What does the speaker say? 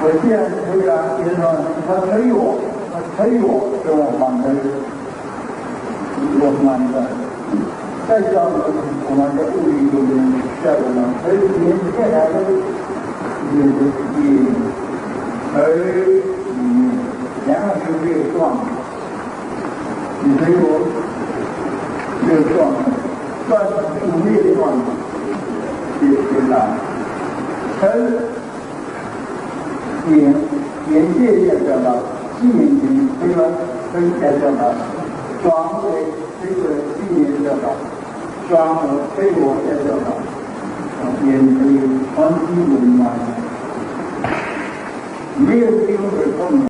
我现在推啊，就是说他推我跟我反对，我反对。再加上我们的物理有点效果嘛，所以年现在都两个就没有撞，你推我没有撞，撞五灭撞也难，眼界也表达，心灵这个分也表达，转为这个心灵表达，转为非我也表达，眼睛传递文化，没有机会碰。